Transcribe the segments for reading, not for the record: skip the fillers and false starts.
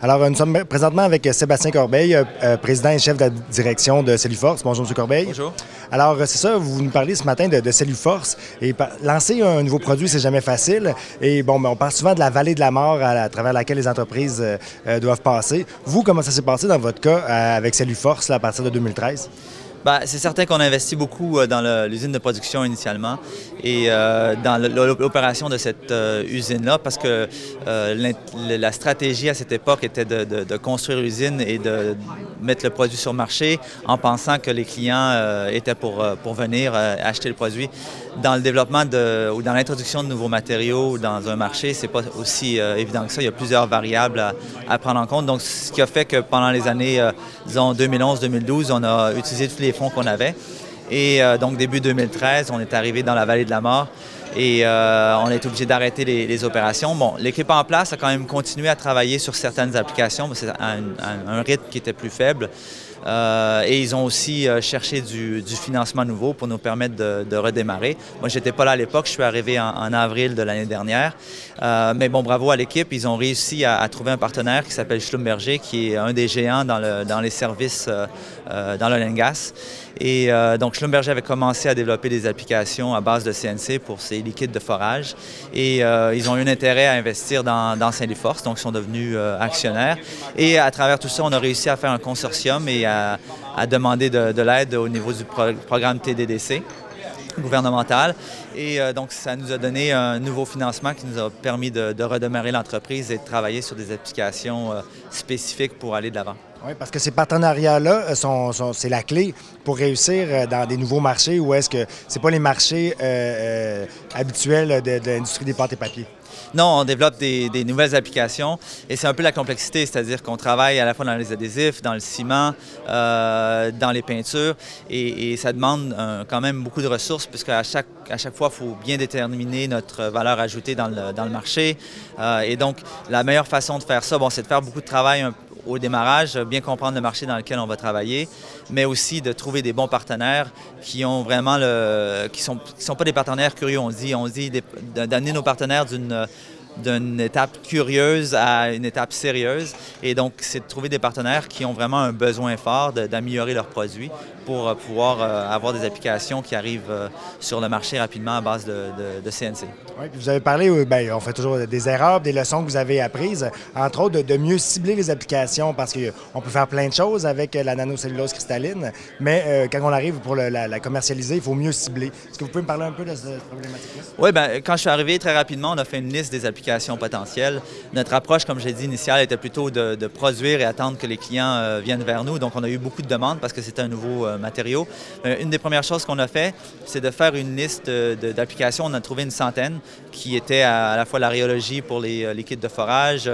Alors, nous sommes présentement avec Sébastien Corbeil, président et chef de la direction de Celluforce. Bonjour, M. Corbeil. Bonjour. Alors, c'est ça, vous nous parlez ce matin de Celluforce. Et lancer un nouveau produit, c'est jamais facile. Et bon, on parle souvent de la vallée de la mort à travers laquelle les entreprises doivent passer. Vous, comment ça s'est passé dans votre cas avec Celluforce à partir de 2013? Bien, c'est certain qu'on a investi beaucoup dans l'usine de production initialement et dans l'opération de cette usine-là parce que la stratégie à cette époque était de construire l'usine et de mettre le produit sur le marché en pensant que les clients étaient pour venir acheter le produit. Dans le développement ou dans l'introduction de nouveaux matériaux dans un marché, c'est pas aussi évident que ça. Il y a plusieurs variables à prendre en compte. Donc, ce qui a fait que pendant les années, disons 2011-2012, on a utilisé tous les fonds qu'on avait. Et donc, début 2013, on est arrivé dans la vallée de la mort et on est obligé d'arrêter les opérations. Bon, l'équipe en place a quand même continué à travailler sur certaines applications, mais c'est un rythme qui était plus faible. Et ils ont aussi cherché du financement nouveau pour nous permettre de redémarrer. Moi, je n'étais pas là à l'époque, je suis arrivé en avril de l'année dernière. Mais bon, bravo à l'équipe, ils ont réussi à trouver un partenaire qui s'appelle Schlumberger, qui est un des géants dans les services dans l'oil and gas. Et donc, Schlumberger avait commencé à développer des applications à base de CNC pour ces liquides de forage. Et ils ont eu un intérêt à investir dans Celluforce, donc ils sont devenus actionnaires. Et à travers tout ça, on a réussi à faire un consortium et à demander de l'aide au niveau du programme TDDC gouvernemental. Et donc, ça nous a donné un nouveau financement qui nous a permis de redémarrer l'entreprise et de travailler sur des applications spécifiques pour aller de l'avant. Oui, parce que ces partenariats-là, c'est la clé pour réussir dans des nouveaux marchés ou est-ce que c'est pas les marchés habituels de l'industrie des pâtes et papiers? Non, on développe des nouvelles applications et c'est un peu la complexité, c'est-à-dire qu'on travaille à la fois dans les adhésifs, dans le ciment, dans les peintures et ça demande quand même beaucoup de ressources puisque à chaque fois, il faut bien déterminer notre valeur ajoutée dans le marché. Et donc, la meilleure façon de faire ça, bon, c'est de faire beaucoup de travail au démarrage, bien comprendre le marché dans lequel on va travailler, mais aussi de trouver des bons partenaires qui ont vraiment qui sont pas des partenaires curieux. On dit d'amener nos partenaires d'une étape curieuse à une étape sérieuse. Et donc, c'est de trouver des partenaires qui ont vraiment un besoin fort d'améliorer leurs produits pour pouvoir avoir des applications qui arrivent sur le marché rapidement à base de CNC. Oui, puis vous avez parlé, bien, on fait toujours des erreurs, des leçons que vous avez apprises, entre autres de mieux cibler les applications parce qu'on peut faire plein de choses avec la nanocellulose cristalline, mais quand on arrive pour la commercialiser, il faut mieux cibler. Est-ce que vous pouvez me parler un peu de cette problématique-là? Oui, bien, quand je suis arrivé, très rapidement, on a fait une liste des applications potentielles. Notre approche, comme j'ai dit initiale, était plutôt de produire et attendre que les clients viennent vers nous. Donc, on a eu beaucoup de demandes parce que c'était un nouveau matériau. Une des premières choses qu'on a fait, c'est de faire une liste d'applications. On a trouvé une centaine qui étaient à la fois la rhéologie pour les liquides de forage,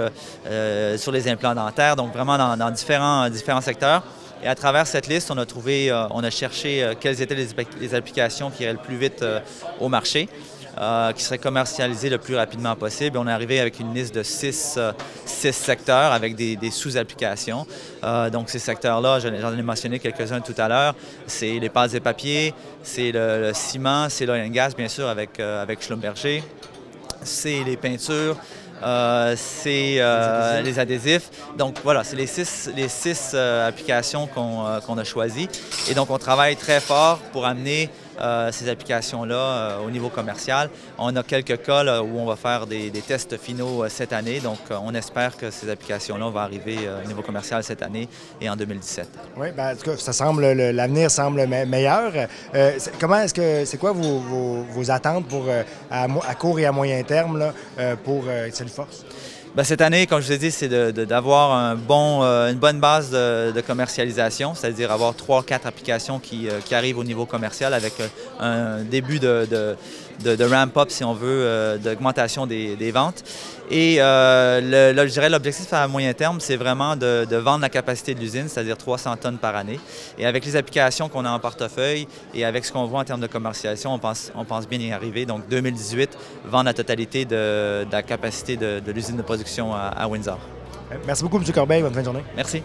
sur les implants dentaires, donc vraiment dans différents secteurs. Et à travers cette liste, on a cherché quelles étaient les applications qui iraient le plus vite au marché. Qui seraient commercialisées le plus rapidement possible. On est arrivé avec une liste de six secteurs avec des sous-applications. Donc ces secteurs-là, j'en ai mentionné quelques-uns tout à l'heure, c'est les pâtes et papiers, c'est le ciment, c'est l'oil and gas, bien sûr, avec Schlumberger, c'est les peintures, c'est les adhésifs. Donc voilà, c'est les six applications qu'on a choisies. Et donc on travaille très fort pour amener ces applications-là au niveau commercial. On a quelques cas là, où on va faire des tests finaux cette année. Donc on espère que ces applications-là vont arriver au niveau commercial cette année et en 2017. Oui, bien, en tout cas, l'avenir semble meilleur. C'est quoi vos attentes à court et à moyen terme là, pour Celluforce? Bien, cette année, comme je vous ai dit, c'est d'avoir une bonne base de commercialisation, c'est-à-dire avoir 3-4 applications qui arrivent au niveau commercial avec un début de ramp-up, si on veut, d'augmentation des ventes. Et je dirais l'objectif à moyen terme, c'est vraiment de vendre la capacité de l'usine, c'est-à-dire 300 tonnes par année. Et avec les applications qu'on a en portefeuille et avec ce qu'on voit en termes de commercialisation, on pense bien y arriver. Donc 2018, vendre la totalité de la capacité de l'usine de production à Windsor. Merci beaucoup, M. Corbeil. Bonne fin de journée. Merci.